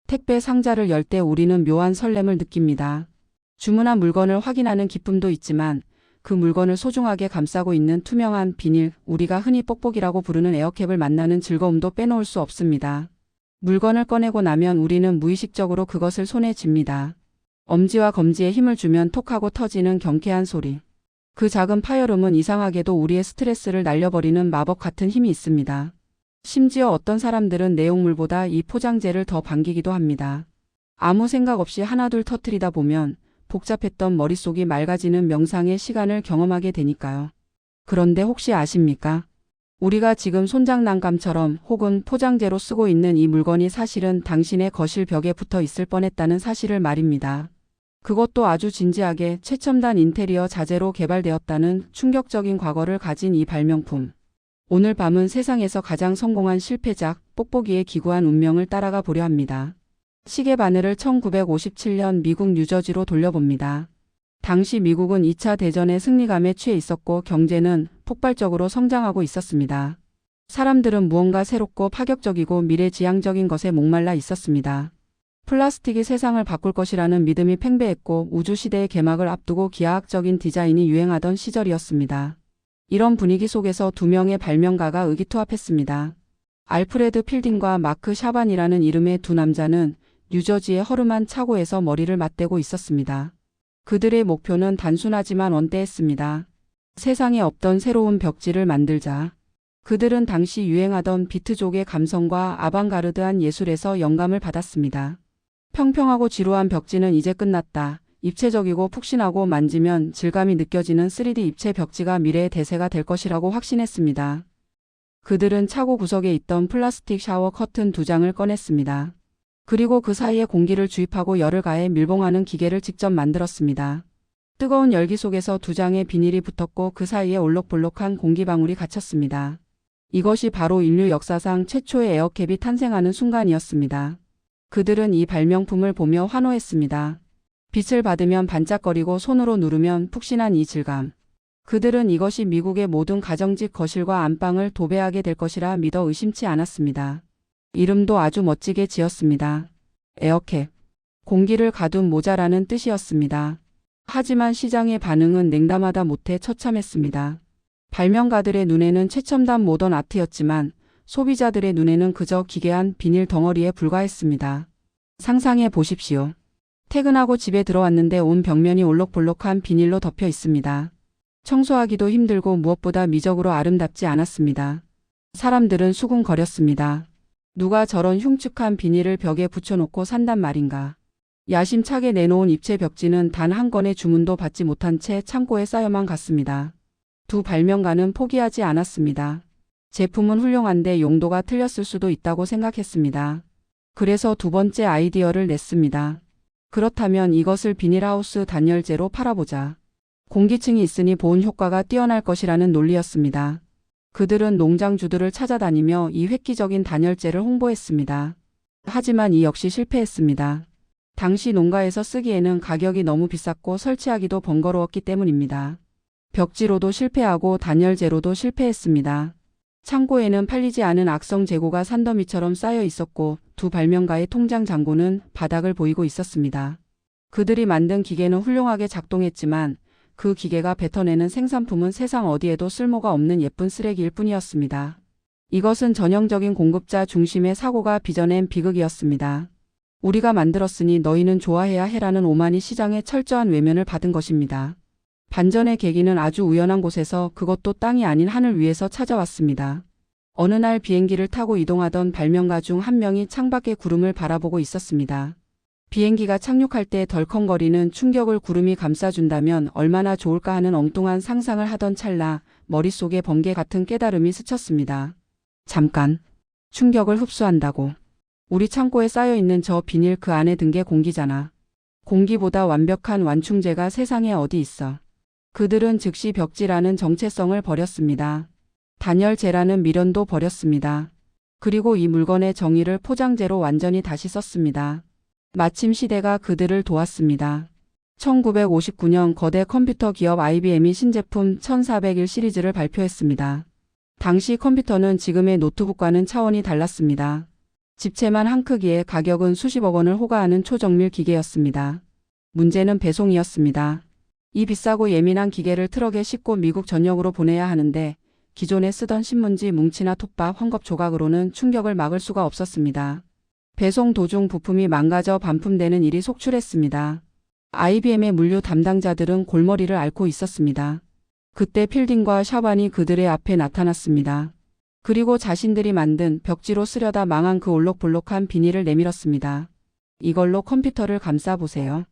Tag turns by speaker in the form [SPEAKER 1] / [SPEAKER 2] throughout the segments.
[SPEAKER 1] 택배 상자를 열 때 우리는 묘한 설렘을 느낍니다. 주문한 물건을 확인하는 기쁨도 있지만 그 물건을 소중하게 감싸고 있는 투명한 비닐, 우리가 흔히 뽁뽁이라고 부르는 에어캡을 만나는 즐거움도 빼놓을 수 없습니다. 물건을 꺼내고 나면 우리는 무의식적으로 그것을 손에 쥡니다. 엄지와 검지에 힘을 주면 톡하고 터지는 경쾌한 소리. 그 작은 파열음은 이상하게도 우리의 스트레스를 날려버리는 마법 같은 힘이 있습니다. 심지어 어떤 사람들은 내용물보다 이 포장재를 더 반기기도 합니다. 아무 생각 없이 하나둘 터뜨리다 보면 복잡했던 머릿속이 맑아지는 명상의 시간을 경험하게 되니까요. 그런데 혹시 아십니까? 우리가 지금 손장난감처럼 혹은 포장재로 쓰고 있는 이 물건이 사실은 당신의 거실 벽에 붙어 있을 뻔했다는 사실을 말입니다. 그것도 아주 진지하게 최첨단 인테리어 자재로 개발되었다는 충격적인 과거를 가진 이 발명품. 오늘 밤은 세상에서 가장 성공한 실패작 뽁뽁이의 기구한 운명을 따라가 보려 합니다. 시계 바늘을 1957년 미국 뉴저지로 돌려봅니다. 당시 미국은 2차 대전의 승리감에 취해 있었고 경제는 폭발적으로 성장하고 있었습니다. 사람들은 무언가 새롭고 파격적이고 미래지향적인 것에 목말라 있었습니다. 플라스틱이 세상을 바꿀 것이라는 믿음이 팽배했고 우주시대의 개막을 앞두고 기하학적인 디자인이 유행하던 시절이었습니다. 이런 분위기 속에서 두 명의 발명가가 의기투합했습니다. 알프레드 필딩과 마크 샤반이라는 이름의 두 남자는 뉴저지의 허름한 차고에서 머리를 맞대고 있었습니다. 그들의 목표는 단순하지만 원대했습니다. 세상에 없던 새로운 벽지를 만들자. 그들은 당시 유행하던 비트족의 감성과 아방가르드한 예술에서 영감을 받았습니다. 평평하고 지루한 벽지는 이제 끝났다. 입체적이고 푹신하고 만지면 질감이 느껴지는 3D 입체 벽지가 미래의 대세가 될 것이라고 확신했습니다. 그들은 차고 구석에 있던 플라스틱 샤워 커튼 2장을 꺼냈습니다. 그리고 그 사이에 공기를 주입하고 열을 가해 밀봉하는 기계를 직접 만들었습니다. 뜨거운 열기 속에서 2장의 비닐이 붙었고 그 사이에 올록볼록한 공기방울이 갇혔습니다. 이것이 바로 인류 역사상 최초의 에어캡이 탄생하는 순간이었습니다. 그들은 이 발명품을 보며 환호했습니다. 빛을 받으면 반짝거리고 손으로 누르면 푹신한 이 질감. 그들은 이것이 미국의 모든 가정집 거실과 안방을 도배하게 될 것이라 믿어 의심치 않았습니다. 이름도 아주 멋지게 지었습니다. 에어캡. 공기를 가둔 모자라는 뜻이었습니다. 하지만 시장의 반응은 냉담하다 못해 처참했습니다. 발명가들의 눈에는 최첨단 모던 아트였지만 소비자들의 눈에는 그저 기괴한 비닐 덩어리에 불과했습니다. 상상해 보십시오. 퇴근하고 집에 들어왔는데 온 벽면이 올록볼록한 비닐로 덮여 있습니다. 청소하기도 힘들고 무엇보다 미적으로 아름답지 않았습니다. 사람들은 수군거렸습니다. 누가 저런 흉측한 비닐을 벽에 붙여놓고 산단 말인가. 야심차게 내놓은 입체 벽지는 단 한 건의 주문도 받지 못한 채 창고에 쌓여만 갔습니다. 두 발명가는 포기하지 않았습니다. 제품은 훌륭한데 용도가 틀렸을 수도 있다고 생각했습니다. 그래서 두 번째 아이디어를 냈습니다. 그렇다면 이것을 비닐하우스 단열재로 팔아보자. 공기층이 있으니 보온 효과가 뛰어날 것이라는 논리였습니다. 그들은 농장주들을 찾아다니며 이 획기적인 단열재를 홍보했습니다. 하지만 이 역시 실패했습니다. 당시 농가에서 쓰기에는 가격이 너무 비쌌고 설치하기도 번거로웠기 때문입니다. 벽지로도 실패하고 단열재로도 실패했습니다. 창고에는 팔리지 않은 악성 재고가 산더미처럼 쌓여 있었고 두 발명가의 통장 잔고는 바닥을 보이고 있었습니다. 그들이 만든 기계는 훌륭하게 작동했지만 그 기계가 뱉어내는 생산품은 세상 어디에도 쓸모가 없는 예쁜 쓰레기일 뿐이었습니다. 이것은 전형적인 공급자 중심의 사고가 빚어낸 비극이었습니다. 우리가 만들었으니 너희는 좋아해야 해라는 오만이 시장의 철저한 외면을 받은 것입니다. 반전의 계기는 아주 우연한 곳에서, 그것도 땅이 아닌 하늘 위에서 찾아왔습니다. 어느 날 비행기를 타고 이동하던 발명가 중 한 명이 창밖의 구름을 바라보고 있었습니다. 비행기가 착륙할 때 덜컹거리는 충격을 구름이 감싸준다면 얼마나 좋을까 하는 엉뚱한 상상을 하던 찰나 머릿속에 번개 같은 깨달음이 스쳤습니다. 잠깐. 충격을 흡수한다고. 우리 창고에 쌓여있는 저 비닐, 그 안에 든 게 공기잖아. 공기보다 완벽한 완충제가 세상에 어디 있어. 그들은 즉시 벽지라는 정체성을 버렸습니다. 단열재라는 미련도 버렸습니다. 그리고 이 물건의 정의를 포장재로 완전히 다시 썼습니다. 마침 시대가 그들을 도왔습니다. 1959년 거대 컴퓨터 기업 IBM이 신제품 1401 시리즈를 발표했습니다. 당시 컴퓨터는 지금의 노트북과는 차원이 달랐습니다. 집채만 한 크기에 가격은 수십억 원을 호가하는 초정밀 기계였습니다. 문제는 배송이었습니다. 이 비싸고 예민한 기계를 트럭에 싣고 미국 전역으로 보내야 하는데 기존에 쓰던 신문지 뭉치나 톱밥, 헝겊 조각으로는 충격을 막을 수가 없었습니다. 배송 도중 부품이 망가져 반품되는 일이 속출했습니다. IBM의 물류 담당자들은 골머리를 앓고 있었습니다. 그때 필딩과 샤반이 그들의 앞에 나타났습니다. 그리고 자신들이 만든 벽지로 쓰려다 망한 그 올록볼록한 비닐을 내밀었습니다. 이걸로 컴퓨터를 감싸보세요.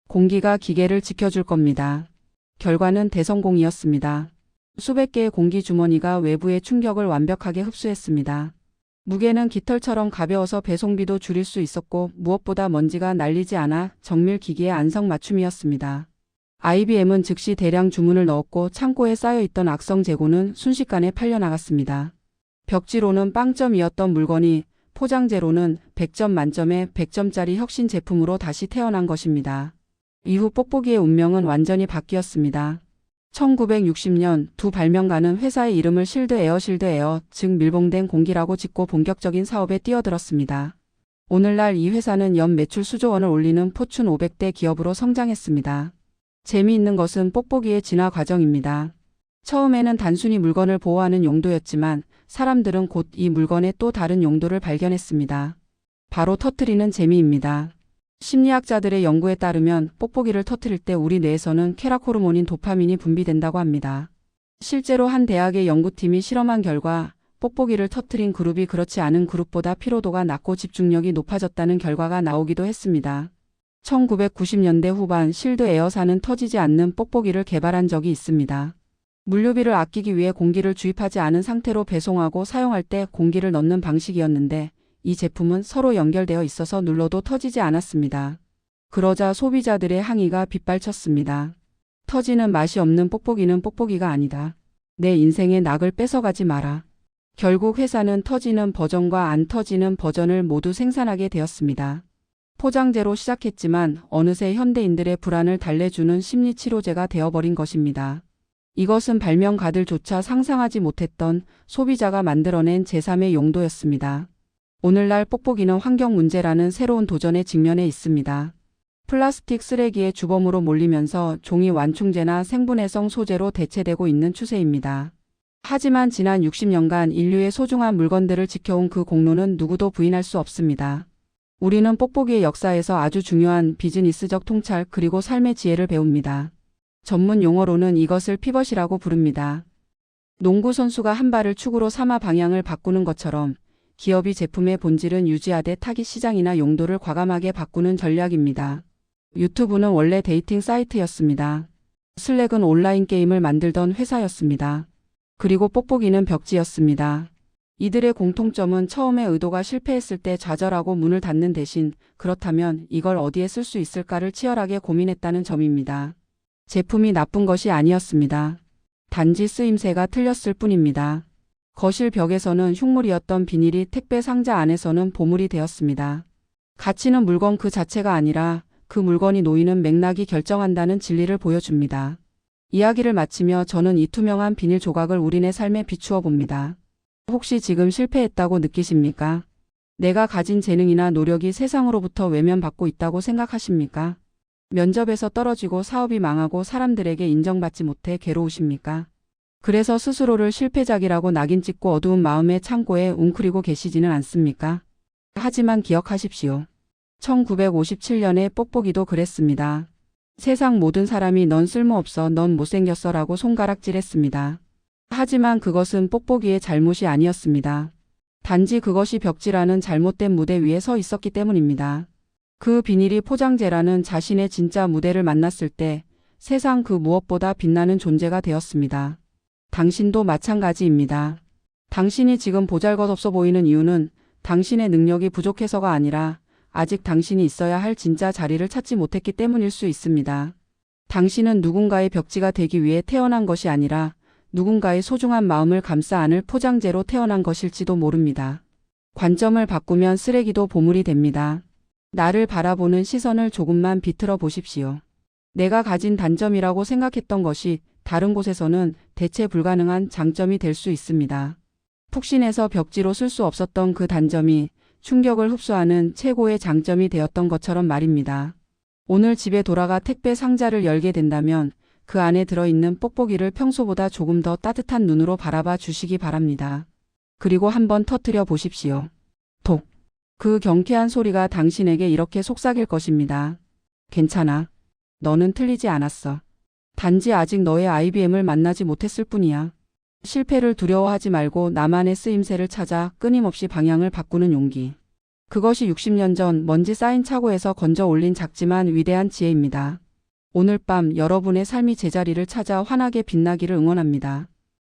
[SPEAKER 1] 공기가 기계를 지켜줄 겁니다. 결과는 대성공이었습니다. 수백 개의 공기 주머니가 외부의 충격을 완벽하게 흡수했습니다. 무게는 깃털처럼 가벼워서 배송비도 줄일 수 있었고 무엇보다 먼지가 날리지 않아 정밀 기기의 안성맞춤이었습니다. IBM은 즉시 대량 주문을 넣었고 창고에 쌓여있던 악성 재고는 순식간에 팔려나갔습니다. 벽지로는 빵점이었던 물건이 포장재로는 100점 만점에 100점짜리 혁신 제품으로 다시 태어난 것입니다. 이후 뽁뽁이의 운명은 완전히 바뀌었습니다. 1960년 두 발명가는 회사의 이름을 실드 에어, 즉 밀봉된 공기라고 짓고 본격적인 사업에 뛰어들었습니다. 오늘날 이 회사는 연 매출 수조 원을 올리는 포춘 500대 기업으로 성장했습니다. 재미있는 것은 뽁뽁이의 진화 과정입니다. 처음에는 단순히 물건을 보호하는 용도였지만 사람들은 곧 이 물건의 또 다른 용도를 발견했습니다. 바로 터뜨리는 재미입니다. 심리학자들의 연구에 따르면 뽁뽁이를 터뜨릴 때 우리 뇌에서는 쾌락 호르몬인 도파민이 분비된다고 합니다. 실제로 한 대학의 연구팀이 실험한 결과 뽁뽁이를 터뜨린 그룹이 그렇지 않은 그룹보다 피로도가 낮고 집중력이 높아졌다는 결과가 나오기도 했습니다. 1990년대 후반 실드 에어사는 터지지 않는 뽁뽁이를 개발한 적이 있습니다. 물류비를 아끼기 위해 공기를 주입하지 않은 상태로 배송하고 사용할 때 공기를 넣는 방식이었는데 이 제품은 서로 연결되어 있어서 눌러도 터지지 않았습니다. 그러자 소비자들의 항의가 빗발쳤습니다. 터지는 맛이 없는 뽁뽁이는 뽁뽁이가 아니다. 내 인생의 낙을 뺏어가지 마라. 결국 회사는 터지는 버전과 안 터지는 버전을 모두 생산하게 되었습니다. 포장재로 시작했지만 어느새 현대인들의 불안을 달래주는 심리치료제가 되어버린 것입니다. 이것은 발명가들조차 상상하지 못했던 소비자가 만들어낸 제3의 용도였습니다. 오늘날 뽁뽁이는 환경 문제라는 새로운 도전에 직면해 있습니다. 플라스틱 쓰레기의 주범으로 몰리면서 종이 완충제나 생분해성 소재로 대체되고 있는 추세입니다. 하지만 지난 60년간 인류의 소중한 물건들을 지켜온 그 공로는 누구도 부인할 수 없습니다. 우리는 뽁뽁이의 역사에서 아주 중요한 비즈니스적 통찰 그리고 삶의 지혜를 배웁니다. 전문 용어로는 이것을 피벗이라고 부릅니다. 농구 선수가 한 발을 축으로 삼아 방향을 바꾸는 것처럼 기업이 제품의 본질은 유지하되 타깃 시장이나 용도를 과감하게 바꾸는 전략입니다. 유튜브는 원래 데이팅 사이트였습니다. 슬랙은 온라인 게임을 만들던 회사였습니다. 그리고 뽁뽁이는 벽지였습니다. 이들의 공통점은 처음에 의도가 실패했을 때 좌절하고 문을 닫는 대신 그렇다면 이걸 어디에 쓸 수 있을까를 치열하게 고민했다는 점입니다. 제품이 나쁜 것이 아니었습니다. 단지 쓰임새가 틀렸을 뿐입니다. 거실 벽에서는 흉물이었던 비닐이 택배 상자 안에서는 보물이 되었습니다. 가치는 물건 그 자체가 아니라 그 물건이 놓이는 맥락이 결정한다는 진리를 보여줍니다. 이야기를 마치며 저는 이 투명한 비닐 조각을 우리네 삶에 비추어 봅니다. 혹시 지금 실패했다고 느끼십니까? 내가 가진 재능이나 노력이 세상으로부터 외면받고 있다고 생각하십니까? 면접에서 떨어지고 사업이 망하고 사람들에게 인정받지 못해 괴로우십니까? 그래서 스스로를 실패작이라고 낙인 찍고 어두운 마음의 창고에 웅크리고 계시지는 않습니까? 하지만 기억하십시오. 1957년에 뽁뽁이도 그랬습니다. 세상 모든 사람이 넌 쓸모없어, 넌 못생겼어 라고 손가락질했습니다. 하지만 그것은 뽁뽁이의 잘못이 아니었습니다. 단지 그것이 벽지라는 잘못된 무대 위에 서 있었기 때문입니다. 그 비닐이 포장재라는 자신의 진짜 무대를 만났을 때 세상 그 무엇보다 빛나는 존재가 되었습니다. 당신도 마찬가지입니다. 당신이 지금 보잘것없어 보이는 이유는 당신의 능력이 부족해서가 아니라 아직 당신이 있어야 할 진짜 자리를 찾지 못했기 때문일 수 있습니다. 당신은 누군가의 벽지가 되기 위해 태어난 것이 아니라 누군가의 소중한 마음을 감싸 안을 포장재로 태어난 것일지도 모릅니다. 관점을 바꾸면 쓰레기도 보물이 됩니다. 나를 바라보는 시선을 조금만 비틀어 보십시오. 내가 가진 단점이라고 생각했던 것이 다른 곳에서는 대체 불가능한 장점이 될 수 있습니다. 푹신해서 벽지로 쓸 수 없었던 그 단점이 충격을 흡수하는 최고의 장점이 되었던 것처럼 말입니다. 오늘 집에 돌아가 택배 상자를 열게 된다면 그 안에 들어있는 뽁뽁이를 평소보다 조금 더 따뜻한 눈으로 바라봐 주시기 바랍니다. 그리고 한번 터뜨려 보십시오. 톡. 그 경쾌한 소리가 당신에게 이렇게 속삭일 것입니다. 괜찮아. 너는 틀리지 않았어. 단지 아직 너의 IBM을 만나지 못했을 뿐이야. 실패를 두려워하지 말고 나만의 쓰임새를 찾아 끊임없이 방향을 바꾸는 용기. 그것이 60년 전 먼지 쌓인 차고에서 건져 올린 작지만 위대한 지혜입니다. 오늘 밤 여러분의 삶이 제자리를 찾아 환하게 빛나기를 응원합니다.